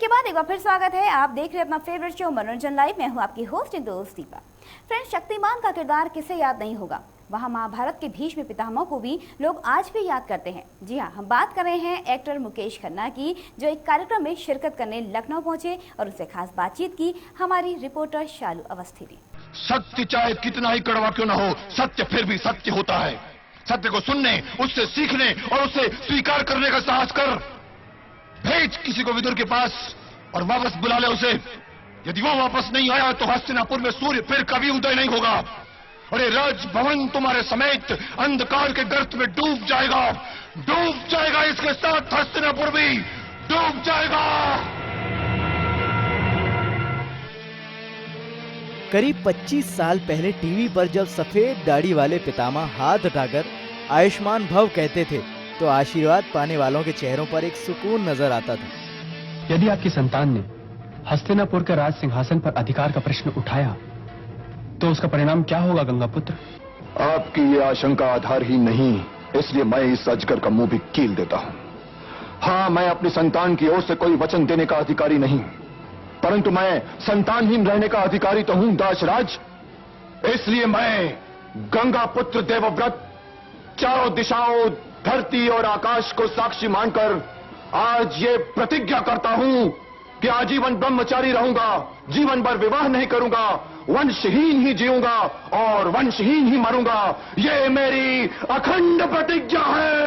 के बाद एक बार फिर स्वागत है। आप देख रहे हैं अपना फेवरेट शो मनोरंजन लाइव। मैं हूं आपकी होस्ट एंड दोस्त दीपा। फ्रेंड्स, शक्तिमान का किरदार किसे याद नहीं होगा। वहां महाभारत के भीष्म पितामह को भी लोग आज भी याद करते हैं। जी हां, हम बात कर रहे हैं एक्टर मुकेश खन्ना की, जो एक कार्यक्रम में शिरकत करने लखनऊ पहुंचे और उससे खास बातचीत की हमारी रिपोर्टर शालू अवस्थी ने। सत्य चाहे कितना ही कड़वा क्यों न हो, सत्य फिर भी सत्य होता है। सत्य को सुनने, उससे सीखने और उसे स्वीकार करने का साहस कर। भेज किसी को विदुर के पास और वापस बुला ले उसे। यदि वो वापस नहीं आया तो हस्तिनापुर में सूर्य फिर कभी उदय नहीं होगा और ये राजभवन तुम्हारे समेत अंधकार के गर्त में डूब जाएगा। इसके साथ हस्तिनापुर भी डूब जाएगा। करीब 25 साल पहले टीवी पर जब सफेद दाढ़ी वाले पितामह हाथ उठाकर आयुष्मान भव कहते थे तो आशीर्वाद पाने वालों के चेहरों पर एक सुकून नजर आता था। यदि आपकी संतान ने हस्तिनापुर के राज सिंहासन पर अधिकार का प्रश्न उठाया तो उसका परिणाम क्या होगा गंगापुत्र? आपकी ये आशंका आधारहीन नहीं, इसलिए मैं इस अजगर का मुंह भी कील देता हूं। हाँ, मैं अपनी संतान की ओर से कोई वचन देने का अधिकारी नहीं, परंतु मैं संतानहीन रहने का अधिकारी तो हूं दाशराज। इसलिए मैं गंगापुत्र देवव्रत चारों दिशाओं, धरती और आकाश को साक्षी मानकर आज ये प्रतिज्ञा करता हूं कि आजीवन ब्रह्मचारी रहूंगा, जीवन भर विवाह नहीं करूंगा, वंशहीन ही जीऊंगा और वंशहीन ही मरूंगा। ये मेरी अखंड प्रतिज्ञा है।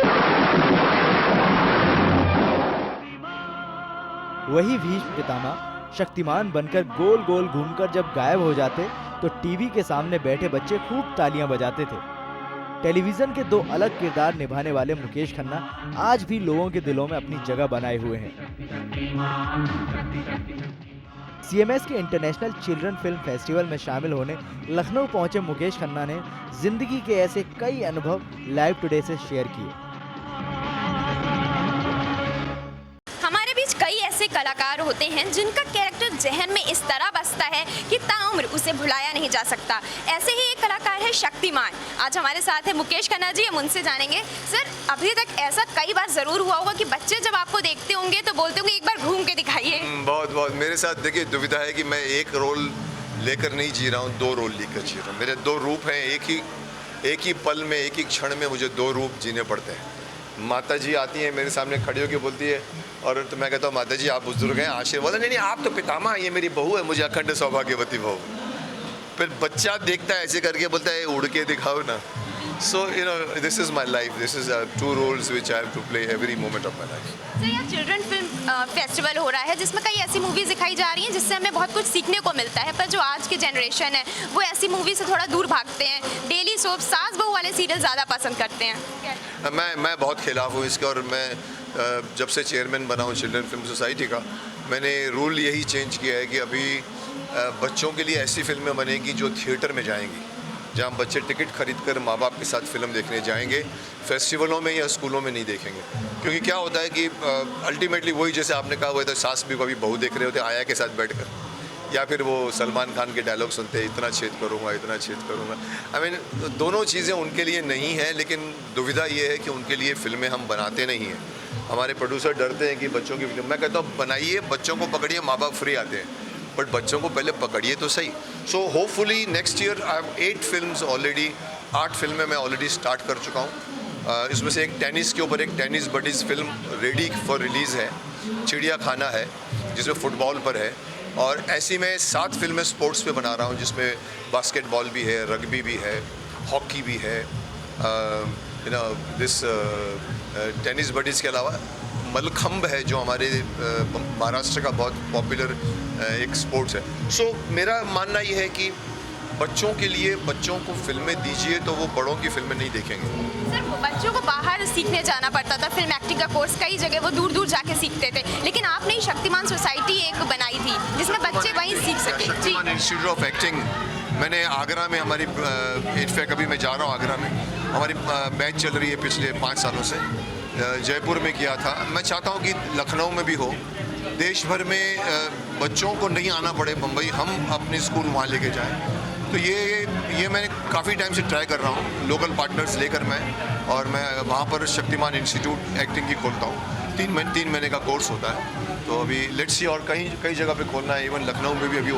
वही भीष्म पितामह शक्तिमान बनकर गोल गोल घूमकर जब गायब हो जाते तो टीवी के सामने बैठे बच्चे खूब तालियां बजाते थे। टेलीविजन के दो अलग किरदार निभाने वाले मुकेश खन्ना आज भी लोगों के दिलों में अपनी जगह बनाए हुए हैं। सीएमएस के इंटरनेशनल चिल्ड्रन फिल्म फेस्टिवल में शामिल होने लखनऊ पहुंचे मुकेश खन्ना ने जिंदगी के ऐसे कई अनुभव लाइव टुडे से शेयर किए। हमारे बीच कई ऐसे कलाकार होते हैं जिनका कैरेक्टर जहन में इस तरह बसता है कि ताउम्र उसे भुलाया नहीं जा सकता। ऐसे ही एक कलाकार है शक्तिमान। आज हमारे साथ है मुकेश खन्ना जी। हम उनसे जानेंगे, सर अभी तक ऐसा कई बार जरूर हुआ होगा कि बच्चे जब आपको देखते होंगे तो बोलते होंगे एक बार घूम के दिखाइए। बहुत मेरे साथ देखिए दुविधा है कि मैं एक रोल लेकर नहीं जी रहा हूँ, दो रोल लेकर जी रहा हूँ। मेरे दो रूप हैं, एक ही पल में, एक ही क्षण में मुझे दो रूप जीने पड़ते हैं। माता जी आती हैं मेरे सामने खड़ी होकर बोलती है और तो मैं कहता हूँ माता जी आप बुजुर्ग हैं, आशीर्वाद। नहीं आप तो पितामह, ये मेरी बहू है, मुझे अखंड सौभाग्यवती बहू। फिर बच्चा देखता है ऐसे करके बोलता है उड़ के दिखाओ ना। So this is my life. This is two roles which I have to play every moment of my life. Sir, यह चिल्ड्रन फिल्म फेस्टिवल हो रहा है जिसमें कई ऐसी मूवीज दिखाई जा रही हैं जिससे हमें बहुत कुछ सीखने को मिलता है, पर जो आज के जनरेशन है वो ऐसी मूवी से थोड़ा दूर भागते हैं। डेली सोप, सास बहू वाले सीरियल ज़्यादा पसंद करते हैं। मैं बहुत खिलाफ हूँ इसके, और मैं जब से चेयरमैन बना हूँ चिल्ड्रन फिल्म सोसाइटी का, मैंने रूल यही चेंज किया है कि अभी बच्चों के लिए ऐसी फिल्में बनेगी जो थिएटर में जाएंगी, जहाँ बच्चे टिकट खरीदकर माँ बाप के साथ फिल्म देखने जाएंगे, फेस्टिवलों में या स्कूलों में नहीं देखेंगे। क्योंकि क्या होता है कि अल्टीमेटली वही, जैसे आपने कहा हुआ था, सास भी कभी बहू देख रहे होते आया के साथ बैठकर, या फिर वो सलमान खान के डायलॉग सुनते हैं, इतना छेद करूँगा, इतना छेद करूँगा। आई मीन दोनों चीज़ें उनके लिए नहीं हैं, लेकिन दुविधा ये है कि उनके लिए फिल्में हम बनाते नहीं हैं। हमारे प्रोड्यूसर डरते हैं कि बच्चों की फिल्म, मैं कहता हूँ बनाइए, बच्चों को पकड़िए, माँ बाप फ्री आते हैं, बट बच्चों को पहले पकड़िए तो सही। So hopefully next year I have 8 films already, 8 फिल्में मैं ऑलरेडी स्टार्ट कर चुका हूँ। इसमें से एक टेनिस के ऊपर, एक tennis buddies film ready for release है, चिड़िया खाना है जिसमें फुटबॉल पर है, और ऐसी मैं 7 फिल्में स्पोर्ट्स पे बना रहा हूँ जिसमें बास्केटबॉल भी है, रग्बी भी है, हॉकी भी है, दिस टेनिस बडीज़ के अलावा मलखंब है जो हमारे महाराष्ट्र का बहुत पॉपुलर एक स्पोर्ट्स है। सो मेरा मानना ये है कि बच्चों के लिए बच्चों को फिल्में दीजिए तो वो बड़ों की फिल्में नहीं देखेंगे। सर, बच्चों को बाहर सीखने जाना पड़ता था, फिल्म एक्टिंग का कोर्स कई जगह वो दूर दूर जाके सीखते थे, लेकिन आपने शक्तिमान सोसाइटी एक बनाई थी जिसमें बच्चे वहीं सीख सके। शक्तिमान इंस्टीट्यूट ऑफ एक्टिंग मैंने आगरा में, हमारी इनफैक्ट अभी मैं जा रहा हूँ आगरा में, हमारी बैच चल रही है पिछले 5 सालों से, जयपुर में किया था। मैं चाहता हूँ कि लखनऊ में भी हो, देश भर में बच्चों को नहीं आना पड़े मुंबई, हम अपने स्कूल वहाँ लेके जाएं। तो ये मैं काफ़ी टाइम से ट्राई कर रहा हूँ, लोकल पार्टनर्स लेकर मैं, और मैं वहाँ पर शक्तिमान इंस्टीट्यूट एक्टिंग की खोलता हूँ 3 महीने का कोर्स होता है। तो अभी लेट्स सी, और कई जगह पे खोलना है, इवन लखनऊ में भी अभी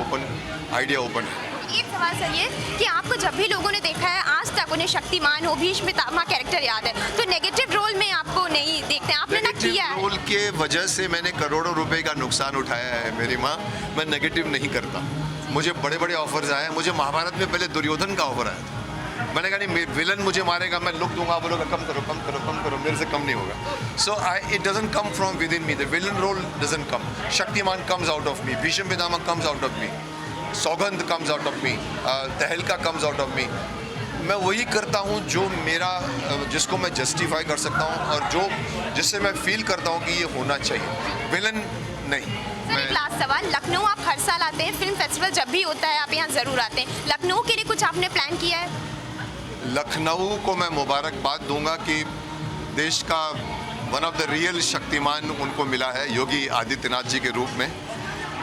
आइडिया ओपन है। एक सवाल सर ये कि आपको जब भी लोगों ने देखा है आज तक उन्हें शक्तिमान हो, भीष्म पितामह कैरेक्टर याद है, तो नेगेटिव रोल में आपको नहीं देखते, आपने ना किया है। रोल के वजह से मैंने करोड़ों रुपए का नुकसान उठाया है मेरी माँ। मैं नेगेटिव नहीं करता। मुझे बड़े बड़े ऑफर्स आए हैं। मुझे महाभारत में पहले दुर्योधन का ऑफर आया था। मैंने कहा नहीं, विलन मुझे मारेगा, मैं लुक दूंगा, बोलोगा कम करो, मेरे से कम नहीं होगा। So it doesn't come from within me, the villain role doesn't come. Shaktimaan comes out of me, Bhishma Pitamah comes out of me, Saugandh comes out of मी, तहलका कम्स आउट ऑफ मी। मैं वही करता हूँ जो मेरा, जिसको मैं जस्टिफाई कर सकता हूँ और जिससे मैं फील करता हूँ कि ये होना चाहिए, विलन नहीं। एक लास्ट सवाल, लखनऊ आप हर साल आते हैं, फिल्म फेस्टिवल जब भी होता है आप यहाँ ज़रूर आते हैं, लखनऊ के लिए कुछ आपने प्लान किया है? लखनऊ को मैं मुबारकबाद दूंगा कि देश का one of the real Shaktimaan उनको मिला है, योगी आदित्यनाथ जी के रूप में।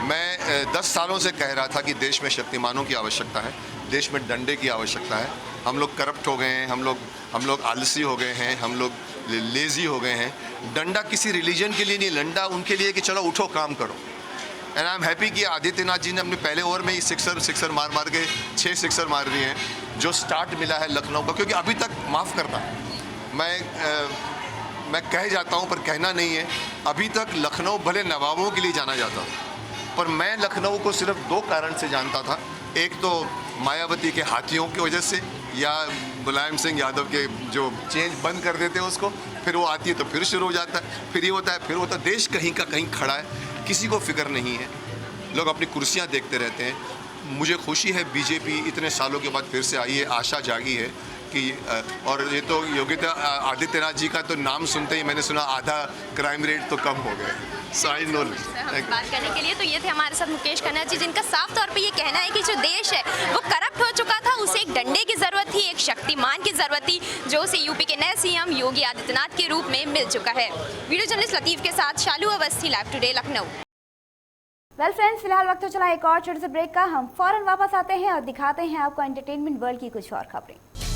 मैं 10 सालों से कह रहा था कि देश में शक्तिमानों की आवश्यकता है, देश में डंडे की आवश्यकता है। हम लोग करप्ट हो गए हैं, हम लोग आलसी हो गए हैं, हम लोग लेज़ी हो गए हैं। डंडा किसी रिलीजन के लिए नहीं, डंडा उनके लिए कि चलो उठो काम करो। एंड आई एम हैप्पी कि आदित्यनाथ जी ने अपने पहले ओवर में ही सिक्सर मार के 6 सिक्सर मार दिए हैं, जो स्टार्ट मिला है लखनऊ का। क्योंकि अभी तक माफ़ करना, मैं कह जाता हूँ पर कहना नहीं है, अभी तक लखनऊ भले नवाबों के लिए जाना जाता, पर मैं लखनऊ को सिर्फ 2 कारण से जानता था। एक तो मायावती के हाथियों की वजह से, या मुलायम सिंह यादव के जो चेंज बंद कर देते हैं उसको, फिर वो आती है तो फिर शुरू हो जाता है, फिर ये होता है, फिर होता है। देश कहीं का कहीं खड़ा है, किसी को फिक्र नहीं है, लोग अपनी कुर्सियां देखते रहते हैं। मुझे खुशी है बीजेपी इतने सालों के बाद फिर से आई है, आशा जागी है कि और ये तो योगी आदित्यनाथ जी का तो नाम सुनते ही मैंने सुना आधा क्राइम रेट तो कम हो गया। बात करने के लिए तो ये थे हमारे साथ मुकेश खन्ना जी, जिनका साफ तौर पे ये कहना है कि जो देश है वो करप्ट हो चुका था, उसे एक डंडे की जरूरत थी, एक शक्तिमान की जरूरत थी, जो उसे यूपी के नए सीएम योगी आदित्यनाथ के रूप में मिल चुका है। वीडियो जर्नलिस्ट लतीफ के साथ Shalu Awasthi, live today Lucknow. Well friends, फिलहाल वक्त हो चला एक और छोटे से ब्रेक का। हम फौरन वापस आते हैं और दिखाते हैं आपको एंटरटेनमेंट वर्ल्ड की कुछ और खबरें।